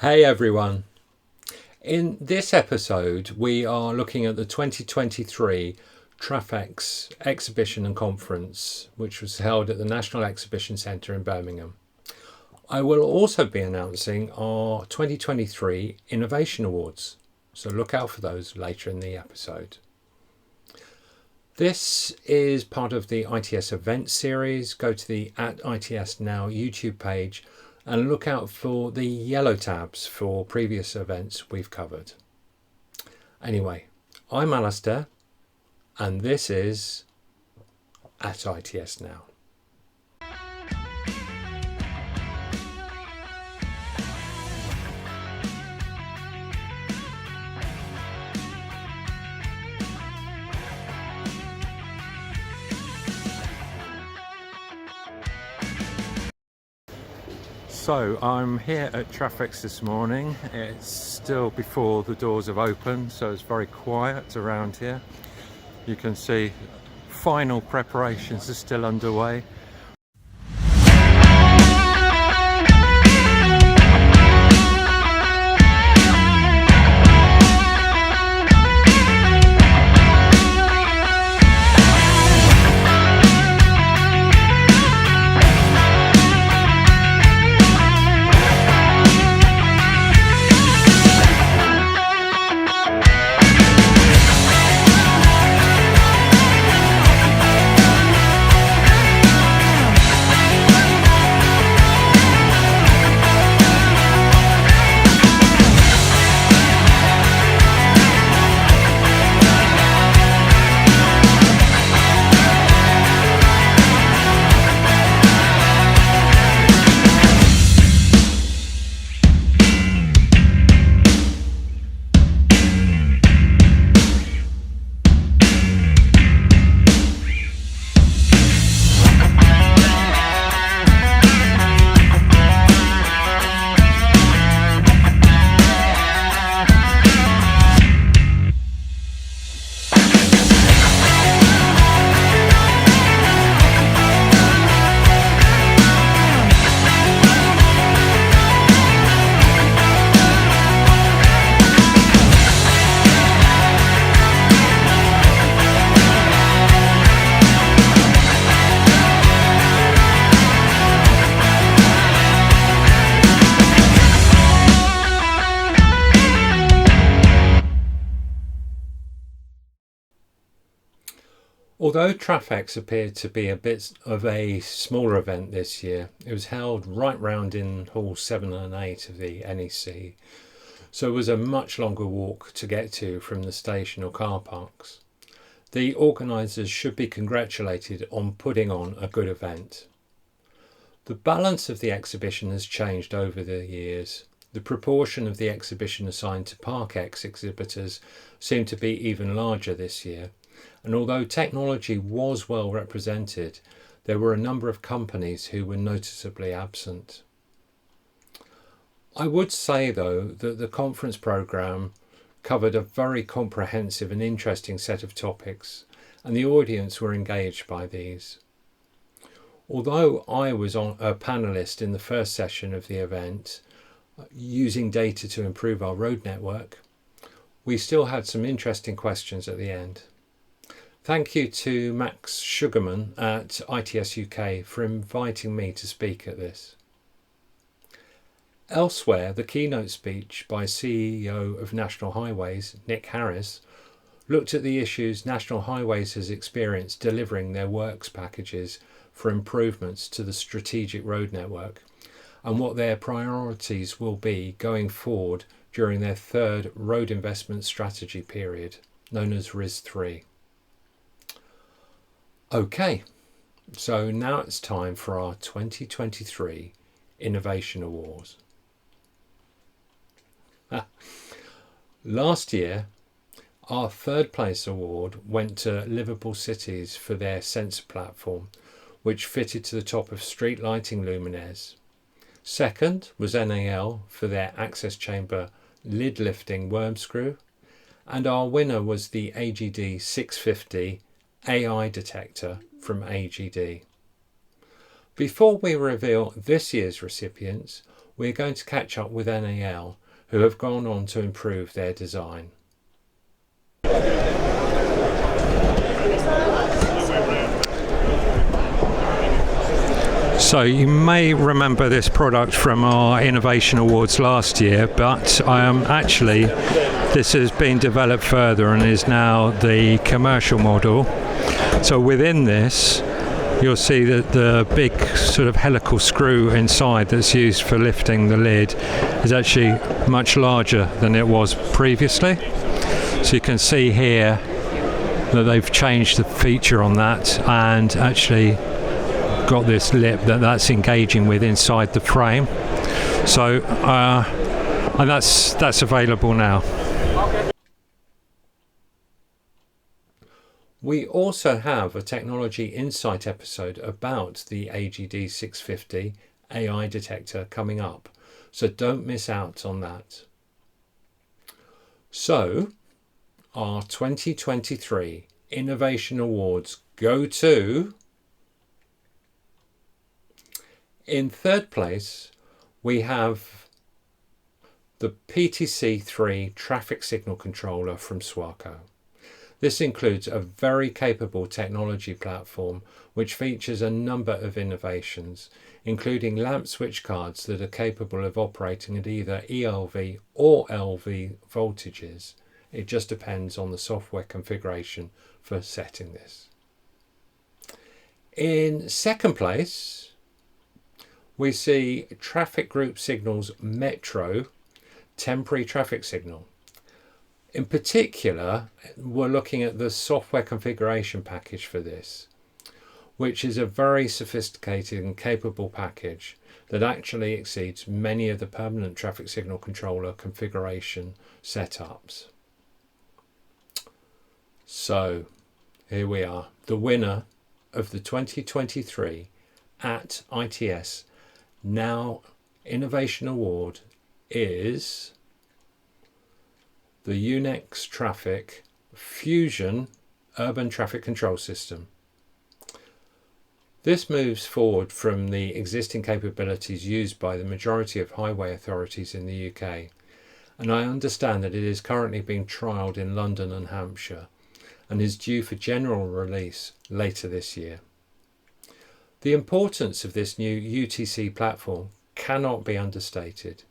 Hey everyone. In this episode, we are looking at the 2023 Trafex exhibition and conference, which was held at the National Exhibition Centre in Birmingham. I will also be announcing our 2023 Innovation Awards, so look out for those later in the episode. This is part of the ITS event series. Go to the @ITS Now YouTube page and look out for the yellow tabs for previous events we've covered. Anyway, I'm Alistair, and this is @ITS Now. So I'm here at Trafex this morning. It's still before the doors have opened, so it's very quiet around here. You can see final preparations are still underway. Although Trafex appeared to be a bit of a smaller event this year, it was held right round in Hall 7 and 8 of the NEC, so it was a much longer walk to get to from the station or car parks. The organisers should be congratulated on putting on a good event. The balance of the exhibition has changed over the years. The proportion of the exhibition assigned to ParkX exhibitors seemed to be even larger this year. And although technology was well represented, there were a number of companies who were noticeably absent. I would say, though, that the conference programme covered a very comprehensive and interesting set of topics, and the audience were engaged by these. Although I was a panellist in the first session of the event, using data to improve our road network, we still had some interesting questions at the end. Thank you to Max Sugarman at ITS UK for inviting me to speak at this. Elsewhere, the keynote speech by CEO of National Highways, Nick Harris, looked at the issues National Highways has experienced delivering their works packages for improvements to the strategic road network and what their priorities will be going forward during their third road investment strategy period, known as RIS3. Okay, so now it's time for our 2023 Innovation Awards. Last year, our third place award went to Liverpool Cities for their sensor platform, which fitted to the top of street lighting luminaires. Second was NAL for their access chamber lid lifting worm screw. And our winner was the AGD 650 AI detector from AGD. Before we reveal this year's recipients, we're going to catch up with NAL, who have gone on to improve their design. So you may remember this product from our Innovation Awards last year, but actually this has been developed further and is now the commercial model. So within this, you'll see that the big sort of helical screw inside that's used for lifting the lid is actually much larger than it was previously. So you can see here that they've changed the feature on that and actually got this lip that's engaging with inside the frame. So and that's available now. We also have a Technology Insight episode about the AGD 650 AI detector coming up, so don't miss out on that. So our 2023 Innovation Awards go to... In third place, we have the PTC3 traffic signal controller from Swarco. This includes a very capable technology platform which features a number of innovations, including lamp switch cards that are capable of operating at either ELV or LV voltages. It just depends on the software configuration for setting this. In second place, we see Traffic Group Signals Metro temporary traffic signal. In particular, we're looking at the software configuration package for this, which is a very sophisticated and capable package that actually exceeds many of the permanent traffic signal controller configuration setups. So here we are. The winner of the 2023 at ITS Now Innovation Award is the Unex Traffic Fusion Urban Traffic Control System. This moves forward from the existing capabilities used by the majority of highway authorities in the UK, and I understand that it is currently being trialled in London and Hampshire and is due for general release later this year. The importance of this new UTC platform cannot be understated.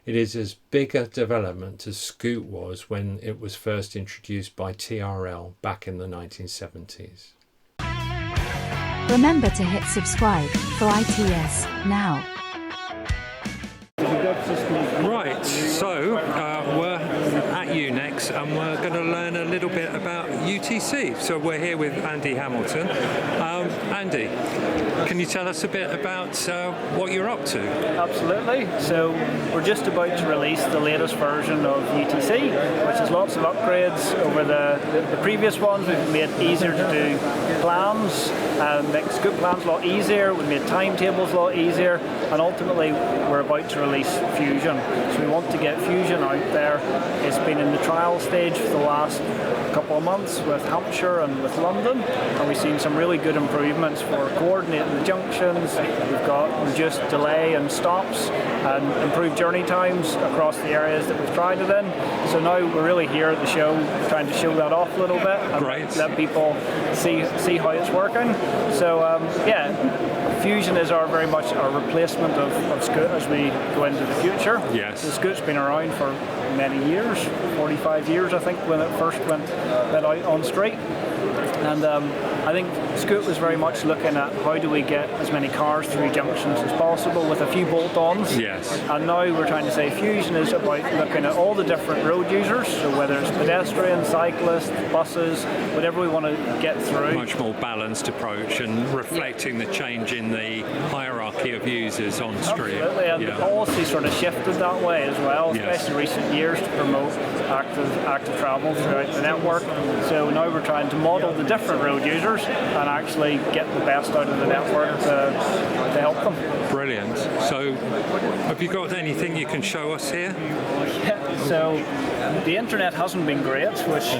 It is as big a development as Scoot was when it was first introduced by TRL back in the 1970s. Remember to hit subscribe for ITS Now. Right, so we're at Unex and we're going to learn a little bit about UTC. So we're here with Andy Hamilton. Andy, can you tell us a bit about what you're up to? Absolutely. So we're just about to release the latest version of UTC, which has lots of upgrades over the previous ones. We've made it easier to do plans, make Scoot plans a lot easier. We've made timetables a lot easier, and ultimately we're about to release Fusion. So we want to get Fusion out there. It's been in the trial stage for the last couple of months with Hampshire and with London, and we've seen some really good improvements for coordinating the junctions. We've got reduced delay and stops and improved journey times across the areas that we've tried it in. So now we're really here at the show trying to show that off a little bit and let people see how it's working. So Fusion is very much our replacement of Scoot as we go into the future. Yes. So Scoot's been around for many years, 45 years I think, when it first went out on street. And I think Scoot was very much looking at how do we get as many cars through junctions as possible with a few bolt-ons. Yes. And now we're trying to say Fusion is about looking at all the different road users, so whether it's pedestrians, cyclists, buses, whatever we want to get through. Much more balanced approach and reflecting the change in the hierarchy of users on street. Absolutely, and the policy sort of shifted that way as well, especially in recent years, to promote active travel throughout the network. So now we're trying to model the different road users and actually get the best out of the network to help them. Brilliant. So have you got anything you can show us here? So the internet hasn't been great, which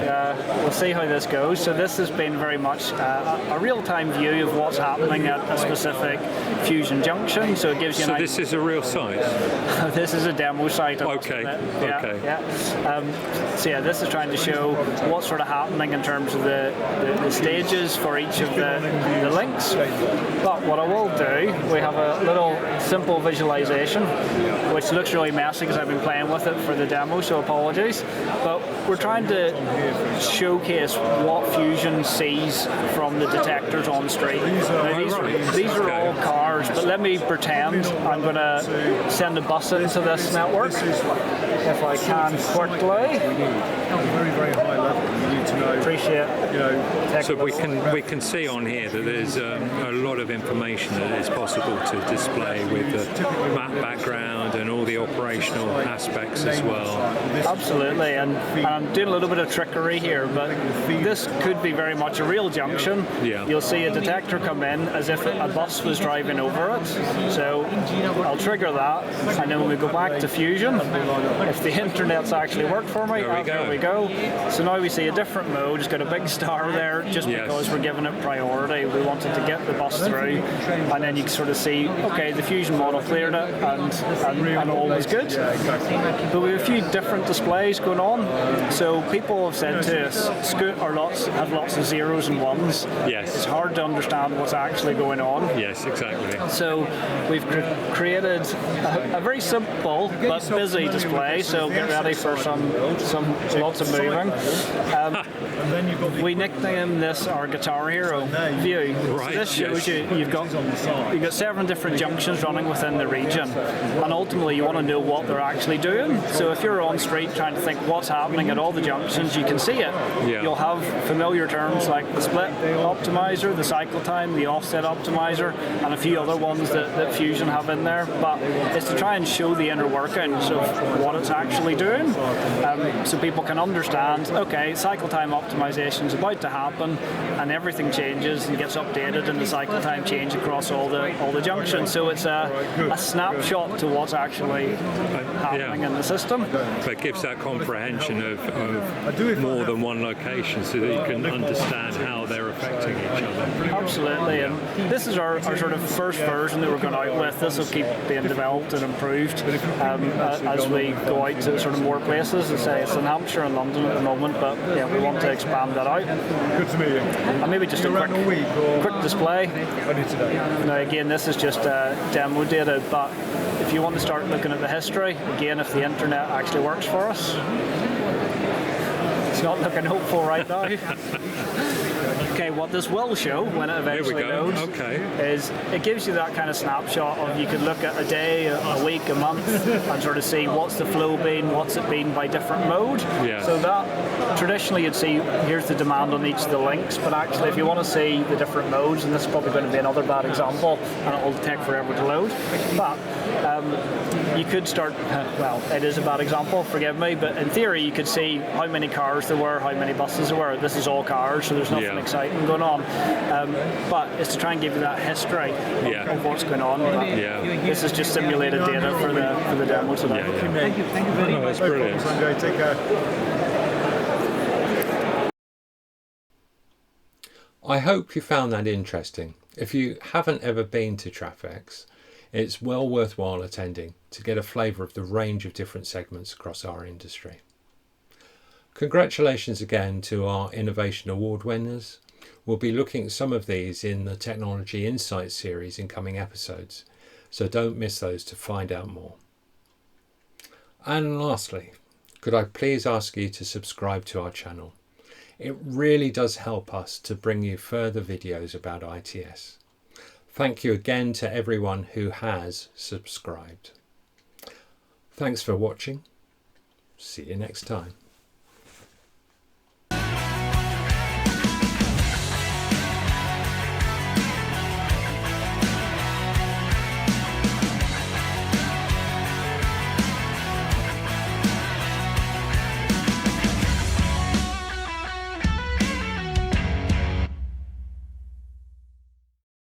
we'll see how this goes. So this has been very much a real-time view of what's happening at a specific Fusion junction. So it gives you. So this is a real site. This is a demo site. Okay. Yeah, Okay. Yeah. So yeah, this is trying to show what's sort of happening in terms of the stages for each of the links. But what I will do, we have a little simple visualization, which looks really messy because I've been playing with it for the demo, so apologies. But we're trying to showcase what Fusion sees from the detectors on street. Now, these are all cars, but let me pretend I'm going to send a bus into this network, if I can quickly. Very, very high level. You need to know. Appreciate. So we can see on here that there's a lot of information that is possible to display with the map background and all the operational aspects as well. Absolutely, and I'm doing a little bit of trickery here, but this could be very much a real junction. Yeah. You'll see a detector come in as if a bus was driving over it. So I'll trigger that, and then when we go back to Fusion, if the internet's actually worked for me, there we go. So now we see a different mode. It's got a big star there just because we're giving it priority. We wanted to get the bus through, and then you can sort of see, okay, the Fusion model cleared it, and all was good. But we have a few different displays going on. So people have said to us, Scoot have lots of zeros and ones. Yes. It's hard to understand what's actually going on. Yes, exactly. So we've created a very simple but busy display. So get ready for some lots of moving. We nicknamed this our Guitar Hero view. Right, So this shows you've got 7 different junctions running within the region, and ultimately you want to know what they're actually doing. So if you're on street trying to think what's happening at all the junctions, you can see it. Yeah. You'll have familiar terms like the split optimizer, the cycle time, the offset optimizer, and a few other ones that Fusion have in there. But it's to try and show the inner workings of what it's actually doing, so people can understand, okay, cycle time optimization is about to happen, and everything changes and gets updated, and the cycle time change across all the junctions. So it's a snapshot to what's actually happening in the system. But it gives that comprehension of more than one location, so that you can understand how they're affecting each other. Absolutely, and this is our sort of first version that we're going out with. This will keep being developed and improved as we go out to sort of more places. As I say, it's in Hampshire and London at the moment, but yeah, we want to expand that out. Good to meet you. And maybe just a quick display. Now again, this is just demo data, but if you want to start looking at the history, again, if the internet actually works for us, it's not looking hopeful right now. Okay, what this will show when it eventually loads is it gives you that kind of snapshot of, you can look at a day, a week, a month, and sort of see what's the flow been, what's it been by different mode. Yeah. So that traditionally you'd see here's the demand on each of the links, but actually if you want to see the different modes, and this is probably going to be another bad example, and it will take forever to load, but you could start, well, it is a bad example, forgive me, but in theory you could see how many cars there were, how many buses there were. This is all cars, so there's nothing exciting going on. But it's to try and give you that history of what's going on. This is just simulated data for the demo today. Thank you very much. That's brilliant. Sanjay. Take care. I hope you found that interesting. If you haven't ever been to Trafex, it's well worthwhile attending to get a flavour of the range of different segments across our industry. Congratulations again to our Innovation Award winners. We'll be looking at some of these in the Technology Insights series in coming episodes, so don't miss those to find out more. And lastly, could I please ask you to subscribe to our channel? It really does help us to bring you further videos about ITS. Thank you again to everyone who has subscribed. Thanks for watching. See you next time.